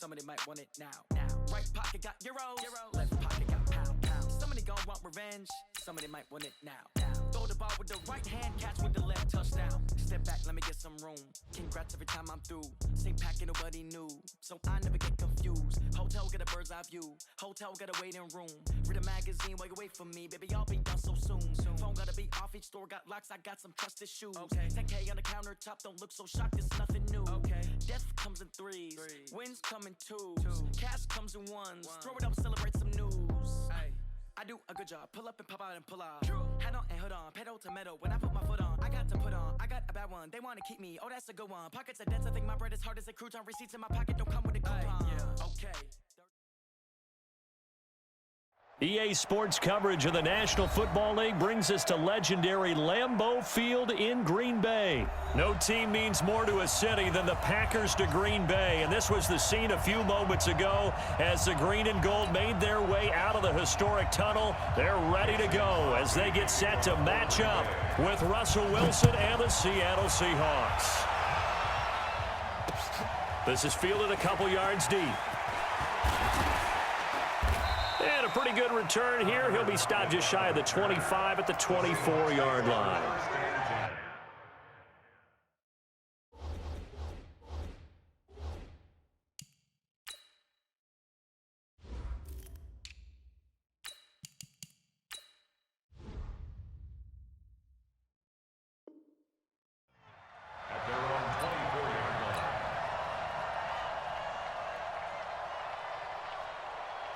Somebody might want it now. Right pocket got euros. Left pocket got pound. Somebody gon' want revenge. Somebody might want it now. Throw the ball with the right hand, catch with the left, touchdown. Step back, let me get some room. Congrats every time I'm through. Same packing, nobody new, so I never get confused. Hotel get a bird's eye view. Hotel got a waiting room. Read a magazine while you wait for me, baby. I'll be done so soon. Phone gotta be off, each store got locks. I got some trusted shoes. 10K on the countertop, don't look so shocked. It's nothing new. Death comes in threes. Wins come in twos. Cash comes in ones. Throw it up, celebrate some news. I do a good job. Pull up and pop out and pull out. Head on and hood on. Pedal to metal. When I put my foot on, I got to put on. I got a bad one. They want to keep me. Oh, that's a good one. Pockets are dense. I think my bread is hard as a crouton. Receipts in my pocket don't come with a coupon. Okay. EA Sports coverage of the National Football League brings us to legendary Lambeau Field in Green Bay. No team means more to a city than the Packers to Green Bay, and this was the scene a few moments ago as the green and gold made their way out of the historic tunnel. They're ready to go as they get set to match up with Russell Wilson and the Seattle Seahawks. This is fielded a couple yards deep. And a pretty good return here. He'll be stopped just shy of the 25 at the 24-yard line. At their own 24-yard line.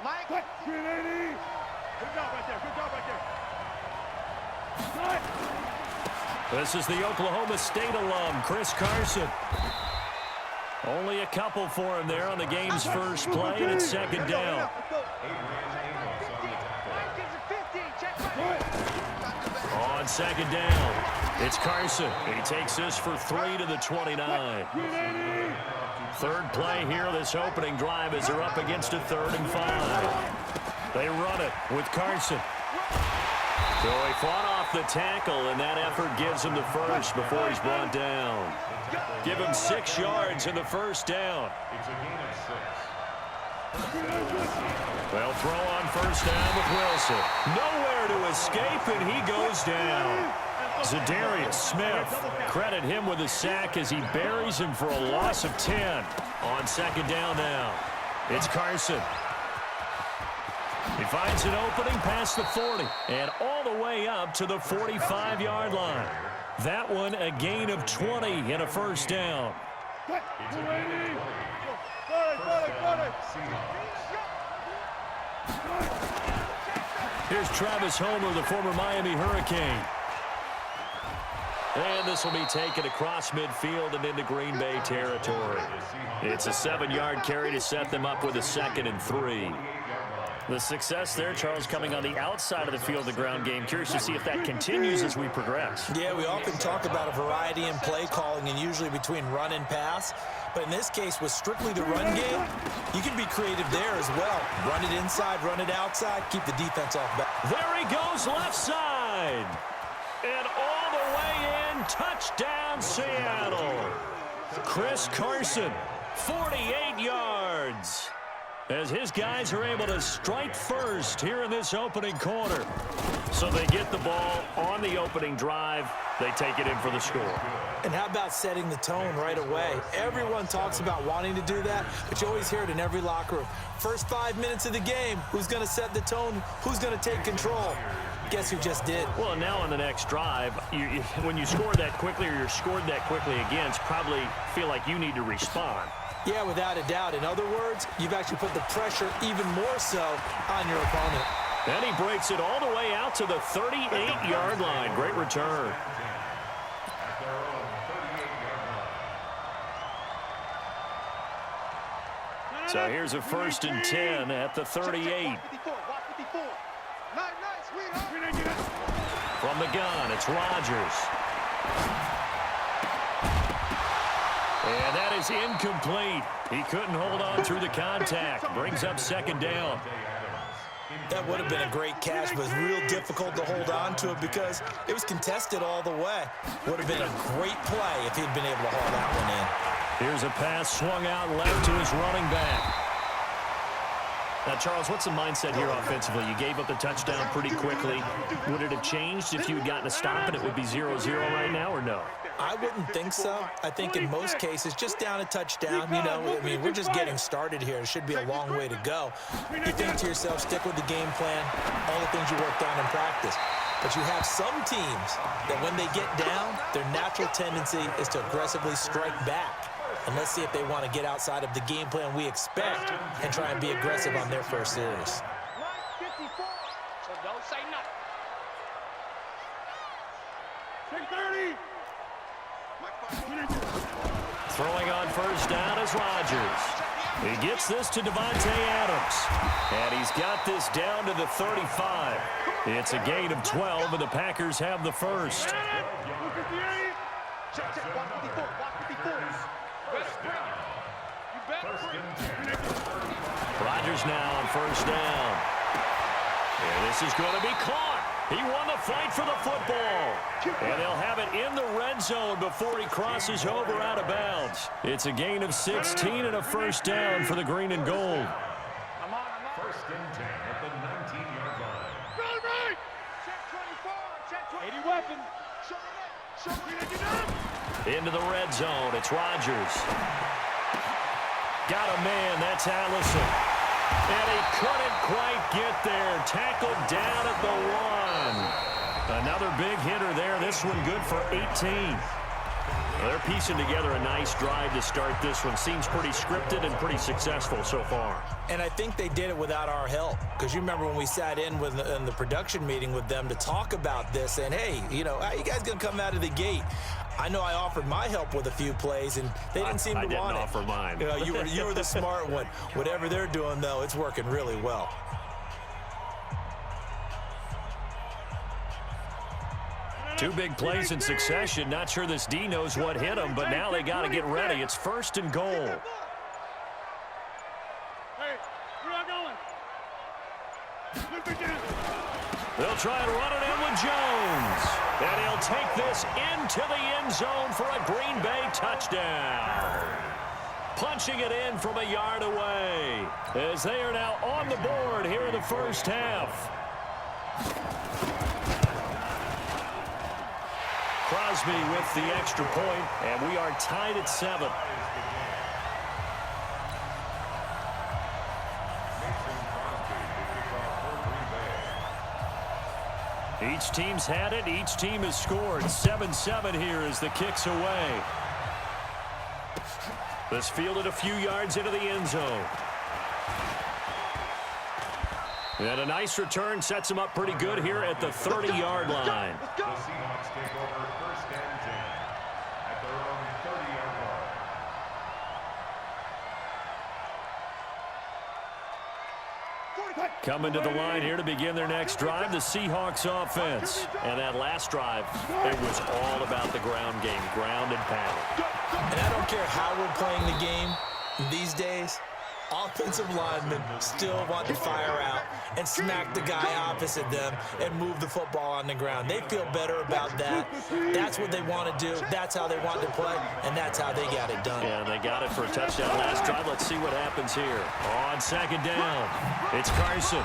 Mike. 380. Good job right there. Good job right there. This is the Oklahoma State alum, Chris Carson. Only a couple for him there on the game's first play, and it's second down. On second down, it's Carson. He takes this for 3 to the 29. Third play here, this opening drive as they're up against a 3rd and 5. They run it with Carson. So he fought off the tackle, and that effort gives him the first before he's brought down. Give him 6 yards in the first down. It's a gain of 6. They'll throw on first down with Wilson. Nowhere to escape, and he goes down. Za'Darius Smith, credit him with a sack as he buries him for a loss of 10. On second down now, it's Carson. He finds an opening past the 40 and all the way up to the 45-yard line. That one a gain of 20 and a first down. Here's Travis Homer, the former Miami Hurricane. And this will be taken across midfield and into Green Bay territory. It's a 7-yard carry to set them up with a 2nd and 3. The success there, Charles, coming on the outside of the field, the ground game. Curious to see if that continues as we progress. Yeah, we often talk about a variety in play calling and usually between run and pass. But in this case, with strictly the run game, you can be creative there as well. Run it inside, run it outside, keep the defense off back. There he goes left side. And all the way in, touchdown Seattle. Chris Carson, 48 yards. As his guys are able to strike first here in this opening quarter. So they get the ball on the opening drive. They take it in for the score. And how about setting the tone right away? Everyone talks about wanting to do that, but you always hear it in every locker room. First 5 minutes of the game, who's going to set the tone? Who's going to take control? Guess who just did? Well, now on the next drive, when you score that quickly or you're scored that quickly against, probably feel like you need to respond. Yeah, without a doubt. In other words, you've actually put the pressure even more so on your opponent. And he breaks it all the way out to the 38-yard line. Great return. So here's a 1st and 10 at the 38. From the gun, it's Rodgers. And that is incomplete. He couldn't hold on through the contact. Brings up 2nd down. That would have been a great catch, but real difficult to hold on to it because it was contested all the way. Would have been a great play if he'd been able to haul that one in. Here's a pass swung out left to his running back. Now, Charles, what's the mindset here offensively? You gave up the touchdown pretty quickly. Would it have changed if you had gotten a stop and it would be 0-0 right now, or no? I wouldn't think so. I think in most cases, just down a touchdown, you know, I mean, we're just getting started here. It should be a long way to go. You think to yourself, stick with the game plan, all the things you worked on in practice. But you have some teams that when they get down, their natural tendency is to aggressively strike back. And let's see if they want to get outside of the game plan we expect and try and be aggressive on their first series. So don't say nothing. 6:30. Throwing on first down is Rodgers. He gets this to Devontae Adams. And he's got this down to the 35. It's a gain of 12, and the Packers have the first. Rodgers now on first down. And this is going to be caught. He won the fight for the football. And they'll have it in the red zone before he crosses over out of bounds. It's a gain of 16 and a first down for the green and gold. First and 10 at the 19-yard line. Check 24. Check 80 weapons. Into the red zone. It's Rodgers. Got a man. That's Allison. And he couldn't quite get there. Tackled down at the 1. Another big hitter there. This one good for 18. They're piecing together a nice drive to start this one. Seems pretty scripted and pretty successful so far. And I think they did it without our help. Because you remember when we sat in the production meeting with them to talk about this. And, hey, you know, how you guys going to come out of the gate? I know I offered my help with a few plays, and they didn't seem to want it. I didn't offer mine. You know, you were the smart one. Whatever they're doing, though, it's working really well. Two big plays in succession. Not sure this D knows what hit him, but now they got to get ready. It's first and goal. Hey, we're not going. They'll try and run it in with Jones. And he'll take this into the end zone for a Green Bay touchdown. Punching it in from a yard away as they are now on the board here in the first half. Crosby with the extra point, and we are tied at 7. Each team's had it. Each team has scored. 7-7 here as the kick's away. This fielded a few yards into the end zone. And a nice return sets him up pretty good here at the 30-yard line. The Seahawks take over first and 10 at their own 30-yard line. Coming to the line here to begin their next drive, the Seahawks offense. And that last drive, it was all about the ground game, ground and pound. And I don't care how we're playing the game these days, offensive linemen still want to fire out and smack the guy opposite them and move the football on the ground. They feel better about that. That's what they want to do. That's how they want to play, and that's how they got it done. Yeah, they got it for a touchdown last drive. Let's see what happens here. On second down, it's Carson.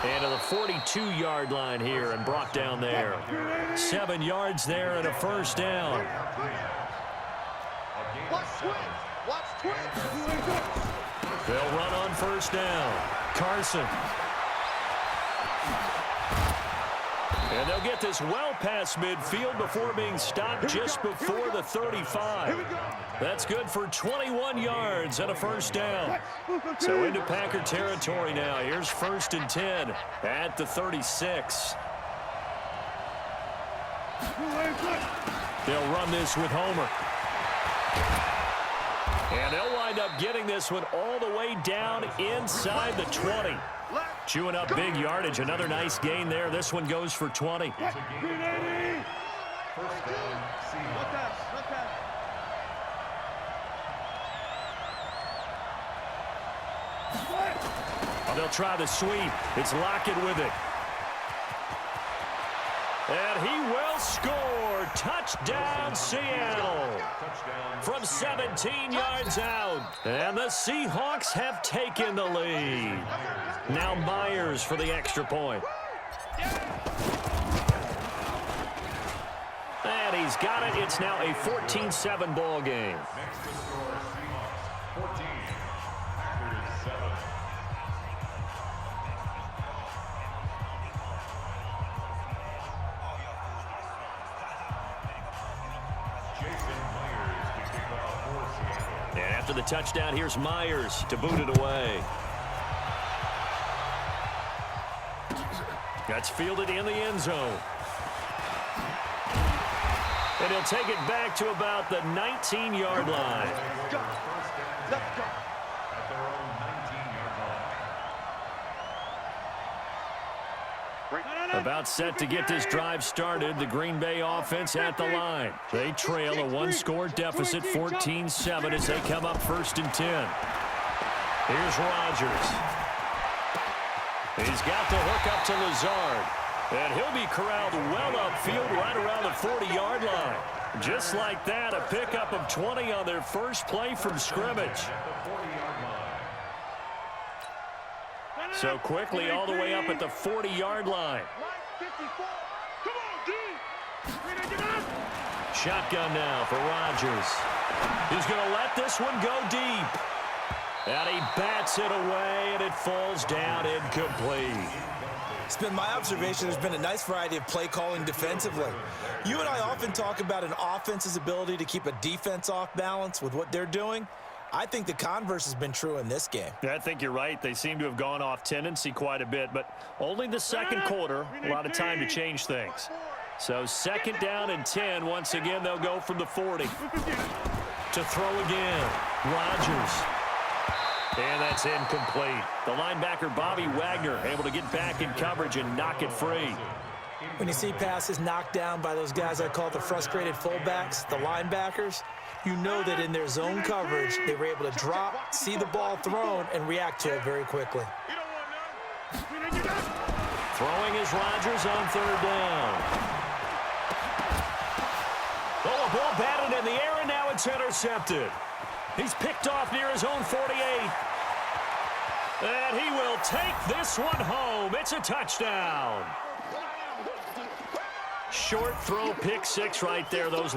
And to the 42-yard line here and brought down there. 7 yards there and a first down. Watch twins. Watch twins. They'll run on first down. Carson. And they'll get this well past midfield before being stopped just before the 35. That's good for 21 yards and a first down. So into Packer territory now. Here's first and 10 at the 36. They'll run this with Homer. And they'll wind up getting this one all the way down inside the 20. Chewing up big yardage. Another nice gain there. This one goes for 20. It's a gain of 20. First down, Seahawks. Oh, they'll try the sweep. It's Lockett with it. And he will score. score. Touchdown, Seattle. From 17 yards out. And the Seahawks have taken the lead. Now Myers for the extra point. And he's got it. It's now a 14-7 ball game. Next to score, Seahawks 14, Packers 7. Jason Myers to kick off for Seattle. And after the touchdown, here's Myers to boot it away. That's fielded in the end zone. And he'll take it back to about the 19-yard line. First down, Let's go. at their own 19-yard line. About set to get this drive started. The Green Bay offense at the line. They trail a one-score deficit, 14-7, as they come up 1st and 10. Here's Rodgers. He's got the hook up to Lazard. And he'll be corralled well upfield right around the 40-yard line. Just like that, a pickup of 20 on their first play from scrimmage. So quickly all the way up at the 40-yard line. Shotgun now for Rodgers. He's going to let this one go deep. And he bats it away, and it falls down incomplete. It's been my observation there's been a nice variety of play calling defensively. You and I often talk about an offense's ability to keep a defense off balance with what they're doing. I think the converse has been true in this game. Yeah, I think you're right. They seem to have gone off tendency quite a bit, but only the second quarter, a lot of time to change things. So 2nd down and 10. Once again, they'll go from the 40. To throw again. Rodgers. And that's incomplete. The linebacker, Bobby Wagner, able to get back in coverage and knock it free. When you see passes knocked down by those guys I call the frustrated fullbacks, the linebackers, you know that in their zone coverage, they were able to drop, see the ball thrown, and react to it very quickly. Throwing is Rodgers on 3rd down. Oh, a ball batted in the air, and now it's intercepted. He's picked off near his own 48. And he will take this one home. It's a touchdown. Short throw, pick 6 right there. Those